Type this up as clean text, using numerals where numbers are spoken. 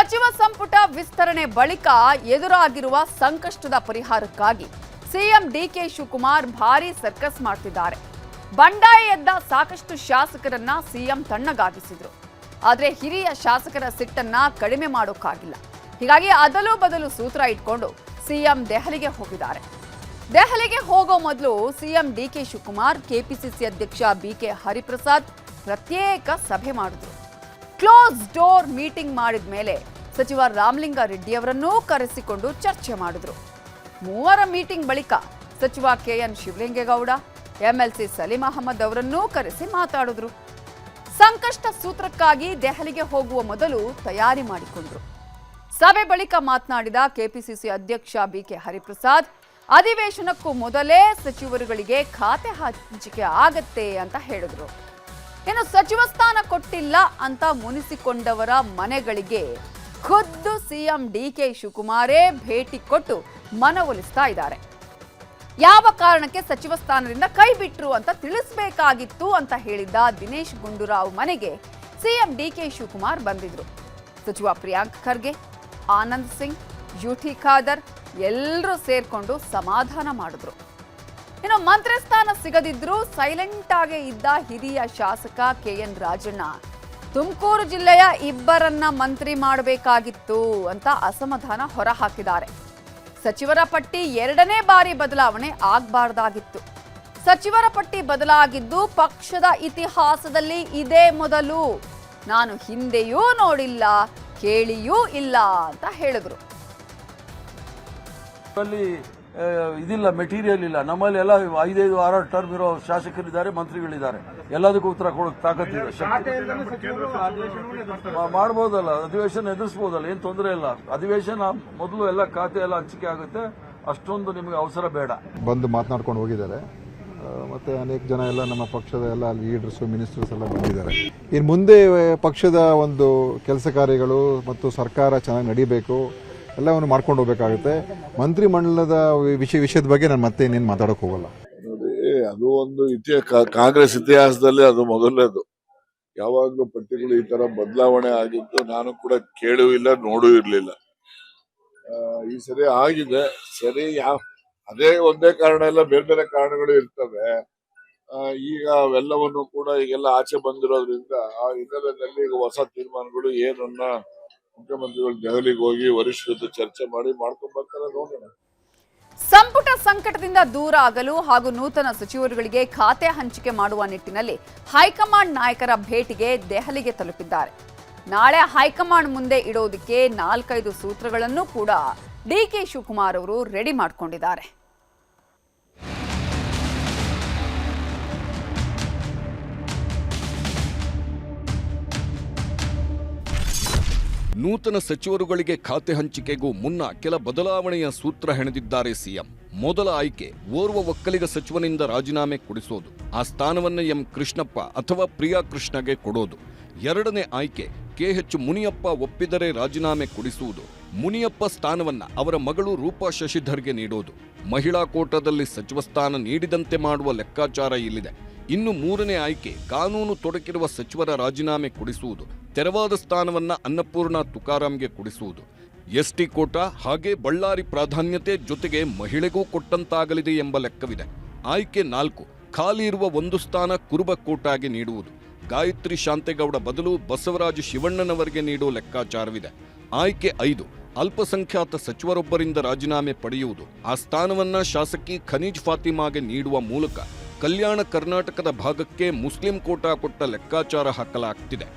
ಸಚಿವ ಸಂಪುಟ ವಿಸ್ತರಣೆ ಬಳಿಕ ಎದುರಾಗಿರುವ ಸಂಕಷ್ಟದ ಪರಿಹಾರಕ್ಕಾಗಿ ಸಿಎಂ ಡಿಕೆ ಶಿವಕುಮಾರ್ ಭಾರೀ ಸರ್ಕಸ್ ಮಾಡ್ತಿದ್ದಾರೆ. ಬಂಡಾಯ ಎದ್ದ ಸಾಕಷ್ಟು ಶಾಸಕರನ್ನ ಸಿಎಂ ತಣ್ಣಗಾಗಿಸಿದ್ರು. ಆದರೆ ಹಿರಿಯ ಶಾಸಕರ ಸಿಟ್ಟನ್ನ ಕಡಿಮೆ ಮಾಡೋಕ್ಕಾಗಿಲ್ಲ. ಹೀಗಾಗಿ ಅದಲು ಬದಲು ಸೂತ್ರ ಇಟ್ಕೊಂಡು ಸಿಎಂ ದೆಹಲಿಗೆ ಹೋಗಿದ್ದಾರೆ. ದೆಹಲಿಗೆ ಹೋಗೋ ಮೊದಲು ಸಿಎಂ ಡಿಕೆ ಶಿವಕುಮಾರ್ ಕೆಪಿಸಿಸಿ ಅಧ್ಯಕ್ಷ ಬಿಕೆ ಹರಿಪ್ರಸಾದ್ ಪ್ರತ್ಯೇಕ ಸಭೆ ಮಾಡಿದ್ರು. ಕ್ಲೋಸ್ ಡೋರ್ ಮೀಟಿಂಗ್ ಮಾಡಿದ ಮೇಲೆ ಸಚಿವ ರಾಮಲಿಂಗಾರೆಡ್ಡಿ ಅವರನ್ನೂ ಕರೆಸಿಕೊಂಡು ಚರ್ಚೆ ಮಾಡಿದ್ರು. ಮೂವರ ಮೀಟಿಂಗ್ ಬಳಿಕ ಸಚಿವ ಕೆಎನ್ ಶಿವಲಿಂಗೇಗೌಡ, ಎಂಎಲ್ಸಿ ಸಲೀಂ ಅಹಮದ್ ಅವರನ್ನೂ ಕರೆಸಿ ಮಾತಾಡಿದ್ರು. ಸಂಕಷ್ಟ ಸೂತ್ರಕ್ಕಾಗಿ ದೆಹಲಿಗೆ ಹೋಗುವ ಮೊದಲು ತಯಾರಿ ಮಾಡಿಕೊಂಡ್ರು. ಸಭೆ ಬಳಿಕ ಮಾತನಾಡಿದ ಕೆಪಿಸಿಸಿ ಅಧ್ಯಕ್ಷ ಬಿಕೆ ಹರಿಪ್ರಸಾದ್, ಅಧಿವೇಶನಕ್ಕೂ ಮೊದಲೇ ಸಚಿವರುಗಳಿಗೆ ಖಾತೆ ಹಂಚಿಕೆ ಆಗತ್ತೆ ಅಂತ ಹೇಳಿದ್ರು. ಇನ್ನು ಸಚಿವ ಸ್ಥಾನ ಕೊಟ್ಟಿಲ್ಲ ಅಂತ ಮುನಿಸಿಕೊಂಡವರ ಮನೆಗಳಿಗೆ ಖುದ್ದು ಸಿಎಂ ಡಿಕೆ ಶಿವಕುಮಾರೇ ಭೇಟಿ ಕೊಟ್ಟು ಮನವೊಲಿಸ್ತಾ ಇದ್ದಾರೆ. ಯಾವ ಕಾರಣಕ್ಕೆ ಸಚಿವ ಸ್ಥಾನದಿಂದ ಕೈ ಬಿಟ್ರು ಅಂತ ತಿಳಿಸಬೇಕಾಗಿತ್ತು ಅಂತ ಹೇಳಿದ್ದ ದಿನೇಶ್ ಗುಂಡೂರಾವ್ ಮನೆಗೆ ಸಿಎಂ ಡಿಕೆ ಶಿವಕುಮಾರ್ ಬಂದಿದ್ರು. ಸಚಿವ ಪ್ರಿಯಾಂಕ್ ಖರ್ಗೆ, ಆನಂದ್ ಸಿಂಗ್, ಯುಟಿ ಖಾದರ್ ಎಲ್ಲರೂ ಸೇರ್ಕೊಂಡು ಸಮಾಧಾನ ಮಾಡಿದ್ರು. ಇನ್ನು ಮಂತ್ರಿ ಸ್ಥಾನ ಸಿಗದಿದ್ರೂ ಸೈಲೆಂಟ್ ಆಗಿ ಇದ್ದ ಹಿರಿಯ ಶಾಸಕ ಕೆಎನ್ ರಾಜಣ್ಣ ತುಮಕೂರು ಜಿಲ್ಲೆಯ ಇಬ್ಬರನ್ನ ಮಂತ್ರಿ ಮಾಡಬೇಕಾಗಿತ್ತು ಅಂತ ಅಸಮಾಧಾನ ಹೊರಹಾಕಿದ್ದಾರೆ. ಸಚಿವರ ಪಟ್ಟಿ 2ನೇ ಬಾರಿ ಬದಲಾವಣೆ ಆಗಬಾರ್ದಾಗಿತ್ತು. ಸಚಿವರ ಪಟ್ಟಿ ಬದಲಾಗಿದ್ದು ಪಕ್ಷದ ಇತಿಹಾಸದಲ್ಲಿ ಇದೇ ಮೊದಲು. ನಾನು ಹಿಂದೆಯೂ ನೋಡಿಲ್ಲ, ಕೇಳಿಯೂ ಇಲ್ಲ ಅಂತ ಹೇಳಿದ್ರು. ಇದಿಲ್ಲ, ಮೆಟೀರಿಯಲ್ ಇಲ್ಲ. ನಮ್ಮಲ್ಲಿ ಎಲ್ಲ 5-6 ಟರ್ಮ್ ಇರೋ ಶಾಸಕರಿದ್ದಾರೆ, ಮಂತ್ರಿಗಳಿದ್ದಾರೆ. ಎಲ್ಲದಕ್ಕೂ ಉತ್ತರ ಕೊಡೋಕೆ ತಾಕತ್ತಿದೆ, ಮಾಡಬಹುದಲ್ಲ. ಅಧಿವೇಶನ ಎದುರಿಸಬಹುದಲ್ಲ, ಏನ್ ತೊಂದರೆ ಇಲ್ಲ. ಅಧಿವೇಶನ ಮೊದಲು ಎಲ್ಲ ಖಾತೆ ಎಲ್ಲ ಹಂಚಿಕೆ ಆಗುತ್ತೆ, ಅಷ್ಟೊಂದು ನಿಮಗೆ ಅವಸರ ಬೇಡ. ಬಂದು ಮಾತನಾಡ್ಕೊಂಡು ಹೋಗಿದ್ದಾರೆ. ಮತ್ತೆ ಅನೇಕ ಜನ ಎಲ್ಲ ನಮ್ಮ ಪಕ್ಷದ ಎಲ್ಲ ಲೀಡರ್ಸ್, ಮಿನಿಸ್ಟರ್ಸ್ ಎಲ್ಲ ಬಂದಿದ್ದಾರೆ. ಇನ್ನು ಮುಂದೆ ಪಕ್ಷದ ಒಂದು ಕೆಲಸ ಕಾರ್ಯಗಳು ಮತ್ತು ಸರ್ಕಾರ ಚೆನ್ನಾಗಿ ನಡೀಬೇಕು, ಎಲ್ಲವನ್ನು ಮಾಡ್ಕೊಂಡು ಹೋಗ್ಬೇಕಾಗುತ್ತೆ. ಮಂತ್ರಿ ಮಂಡಲದ ವಿಷಯದ ಬಗ್ಗೆ ನಾನು ಮತ್ತೆ ಇನ್ನೇನು ಮಾತಾಡೋಕೆ ಹೋಗಲ್ಲ. ಅದು ಒಂದು ಕಾಂಗ್ರೆಸ್ ಇತಿಹಾಸದಲ್ಲಿ ಅದು ಮೊದಲನೇದು. ಯಾವಾಗಲೂ ಪಟ್ಟಿಗಳು ಈ ತರ ಬದಲಾವಣೆ ಆಗಿದ್ದು ನಾನು ಕೂಡ ಕೇಳೂ ಇಲ್ಲ, ನೋಡೂ ಇರ್ಲಿಲ್ಲ. ಈ ಸರಿ ಆಗಿದೆ. ಸರಿ, ಅದೇ ಒಂದೇ ಕಾರಣ ಇಲ್ಲ, ಬೇರೆ ಬೇರೆ ಕಾರಣಗಳು ಇರ್ತವೆ. ಈಗ ಅವೆಲ್ಲವನ್ನು ಕೂಡ ಈಗೆಲ್ಲ ಆಚೆ ಬಂದಿರೋದ್ರಿಂದ ಆ ಹಿನ್ನೆಲೆಯಲ್ಲಿ ಈಗ ಹೊಸ ತೀರ್ಮಾನಗಳು ಏನನ್ನ ಮುಖ್ಯಮಂತ್ರಿಗಳು ದೆಹಲಿಗೆ ಹೋಗಿ ವರಿಷ್ಠರ ಜೊತೆ ಚರ್ಚೆ ಮಾಡಿ ಮಾಡ್ಕೊಂಡ್ ಬರ್ತಾರೆ, ನೋಡೋಣ. ಸಂಪುಟ ಸಂಕಟದಿಂದ ದೂರ ಆಗಲು ಹಾಗೂ ನೂತನ ಸಚಿವರುಗಳಿಗೆ ಖಾತೆ ಹಂಚಿಕೆ ಮಾಡುವ ನಿಟ್ಟಿನಲ್ಲಿ ಹೈಕಮಾಂಡ್ ನಾಯಕರ ಭೇಟಿಗೆ ದೆಹಲಿಗೆ ತಲುಪಿದ್ದಾರೆ. ನಾಳೆ ಹೈಕಮಾಂಡ್ ಮುಂದೆ ಇಡೋದಕ್ಕೆ 4-5 ಸೂತ್ರಗಳನ್ನು ಕೂಡ ಡಿಕೆ ಶಿವಕುಮಾರ್ ಅವರು ರೆಡಿ ಮಾಡಿಕೊಂಡಿದ್ದಾರೆ. ನೂತನ ಸಚಿವರುಗಳಿಗೆ ಖಾತೆ ಹಂಚಿಕೆಗೂ ಮುನ್ನ ಕೆಲ ಬದಲಾವಣೆಯ ಸೂತ್ರ ಹೆಣೆದಿದ್ದಾರೆ ಸಿಎಂ. ಮೊದಲ ಆಯ್ಕೆ ಓರ್ವ ಒಕ್ಕಲಿಗ ಸಚಿವನಿಂದ ರಾಜೀನಾಮೆ ಕೊಡಿಸೋದು, ಆ ಸ್ಥಾನವನ್ನು ಎಂ ಕೃಷ್ಣಪ್ಪ ಅಥವಾ ಪ್ರಿಯಾ ಕೃಷ್ಣಗೆ ಕೊಡೋದು. 2ನೇ ಆಯ್ಕೆ ಕೆಎಚ್ ಮುನಿಯಪ್ಪ ಒಪ್ಪಿದರೆ ರಾಜೀನಾಮೆ ಕೊಡಿಸುವುದು, ಮುನಿಯಪ್ಪ ಸ್ಥಾನವನ್ನ ಅವರ ಮಗಳು ರೂಪಾ ಶಶಿಧರ್ಗೆ ನೀಡೋದು. ಮಹಿಳಾ ಕೋಟಾದಲ್ಲಿ ಸಚಿವ ಸ್ಥಾನ ನೀಡಿದಂತೆ ಮಾಡುವ ಲೆಕ್ಕಾಚಾರ ಇಲ್ಲಿದೆ. ಇನ್ನು 3ನೇ ಆಯ್ಕೆ ಕಾನೂನು ತೊಡಕಿರುವ ಸಚಿವರ ರಾಜೀನಾಮೆ ಕೊಡಿಸುವುದು, ತೆರವಾದ ಸ್ಥಾನವನ್ನ ಅನ್ನಪೂರ್ಣ ತುಕಾರಾಂಗೆ ಕೊಡಿಸುವುದು. ಎಸ್ಟಿ ಕೋಟಾ ಹಾಗೆ ಬಳ್ಳಾರಿ ಪ್ರಾಧಾನ್ಯತೆ ಜೊತೆಗೆ ಮಹಿಳೆಗೂ ಕೊಟ್ಟಂತಾಗಲಿದೆ ಎಂಬ ಲೆಕ್ಕವಿದೆ. ಆಯ್ಕೆ 4 ಖಾಲಿ ಇರುವ 1 ಸ್ಥಾನ ಕುರುಬ ಕೋಟಾಗೆ ನೀಡುವುದು, ಗಾಯತ್ರಿ ಶಾಂತೇಗೌಡ ಬದಲು ಬಸವರಾಜ ಶಿವಣ್ಣನವರಿಗೆ ನೀಡುವ ಲೆಕ್ಕಾಚಾರವಿದೆ. ಆಯ್ಕೆ 5 ಅಲ್ಪಸಂಖ್ಯಾತ ಸಚಿವರೊಬ್ಬರಿಂದ ರಾಜೀನಾಮೆ ಪಡೆಯುವುದು, ಆ ಸ್ಥಾನವನ್ನ ಶಾಸಕಿ ಖನೀಜ್ ಫಾತಿಮಾಗೆ ನೀಡುವ ಮೂಲಕ ಕಲ್ಯಾಣ ಕರ್ನಾಟಕದ ಭಾಗಕ್ಕೆ ಮುಸ್ಲಿಂ ಕೋಟಾ ಕೊಟ್ಟ ಲೆಕ್ಕಾಚಾರ ಹಾಕಲಾಗ್ತಿದೆ.